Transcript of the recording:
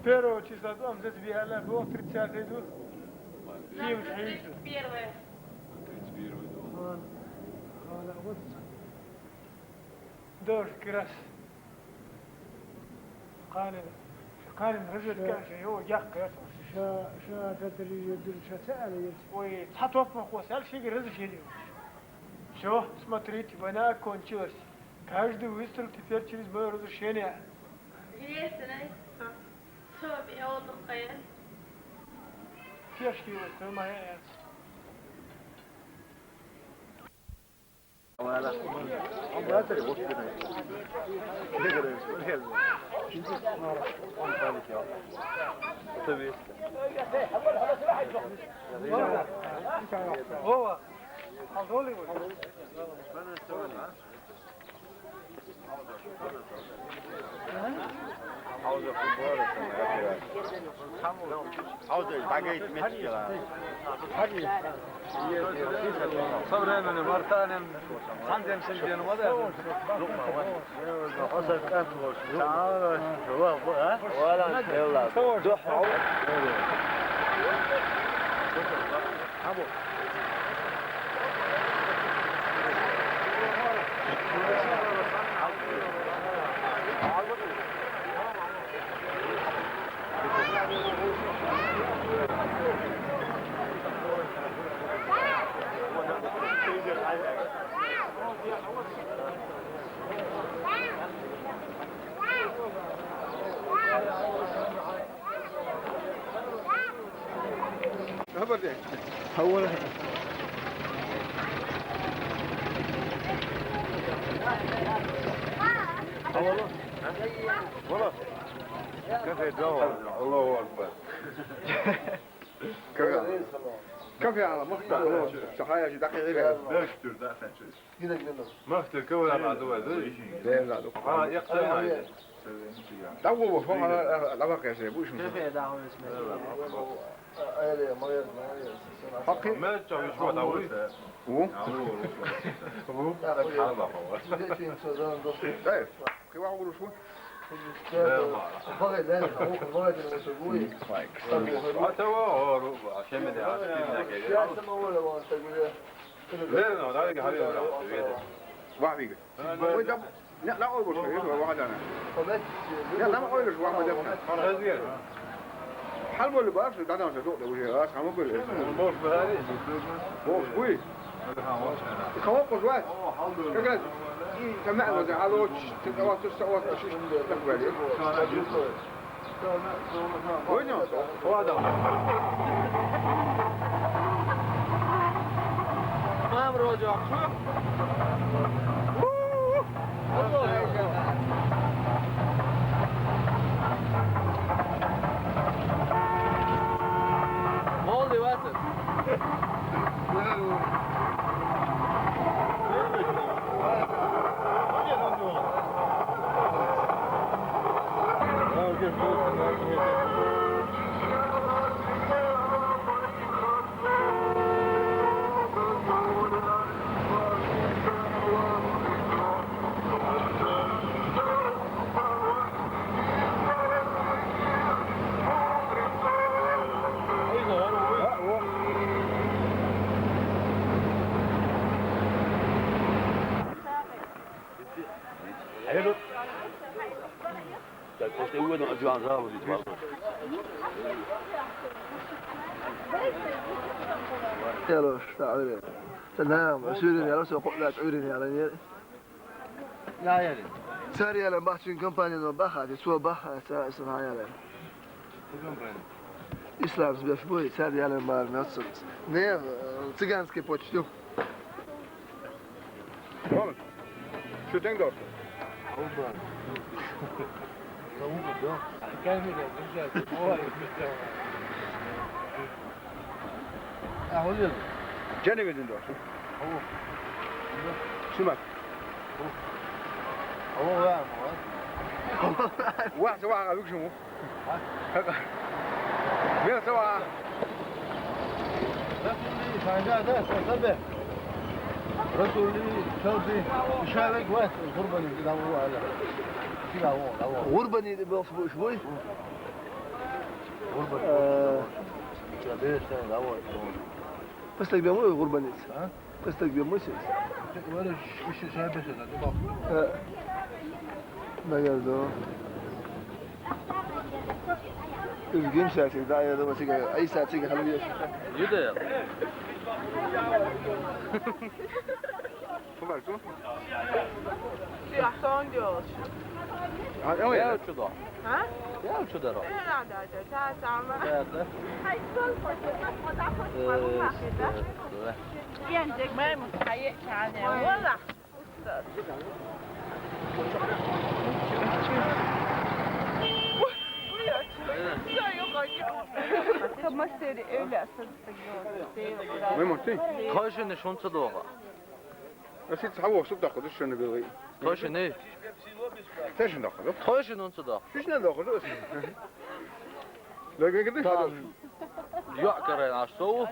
Первого числа дом здесь бегали, был 30-й дух. Фильм 31-е. 31-й дом. вот. Дождь как раз. قال رجل كان هو يحكي شا تدري يدري شا سأل وتحطوك ما خوصل شيء رزق شيء شو смотрите война кончилась каждый выстрел теперь через мое разрешение Единственное, что я отдыхаю. пешки выстрел моя هو حضولي عاوز بقيت مشكلة صبر من مرتان عندهم سنتين وما أصل كان تعال ولا يلا دحوا أبو أولا والله كيف يتجوز الله أكبر كيف يا مختار صحايا دقيقة Möchtür da sen Möchtür kavur ama duvardı. Yaqtırma. دعوة فوق لا بقى يا سيدي بوش حقي ما تشوف شو دوري. هو هو طيب كيف أقول شو توا عشان ما لا لا لا لا حبيبي واحد بيجي لا أقول شو واحد أنا لا ما أقول شو واحد هذه حلو اللي بعرف ده أنا صدق ده وجهي راس هم كل موش بهذه موش كويس خواف شوية كذا سمع وزع على تقوى تسوى تشيش تقبل وين هذا ما بروجع شو مولدي واتر يلا تعالى تنام سوري يلا سو قلت عوري يلا لا يعني ساري يلا بحثين كمبانيا نو بحث سو بحث اسمها يلا İslam zbierz bój, sadi ale mal miasto. Nie, cygańskie pocztu. Moment. Şu denk dort. Canı verdin dort. Şumak. واحد سواء أبيك شو؟ مين سواء؟ رسولي شوفي شارك واحد غربني كده هو على غربني بيصبوا شوي Păstak bir mu kurbanız? Păstak bir mu siz? Ne geldi o? Üzgün şarkı daha ya da başka ay saçı halıyor. Jude ya. Vad var det så? Ja, sån görs. Ja, ja, Ja ja. uçu da. Ha? Ya uçu da. Herhalde. Ta samma. Evet. Yenecek memur kayı tane. Valla. Kamaseri öyle asılsın. Men måste. Taşını şunsa da. Jag sitter här och så där och så nu vill. Taşını. Taşın da kalır. Taşını unsa da. Fiş ne da kalır? Lägger det. Yok kare aşağı.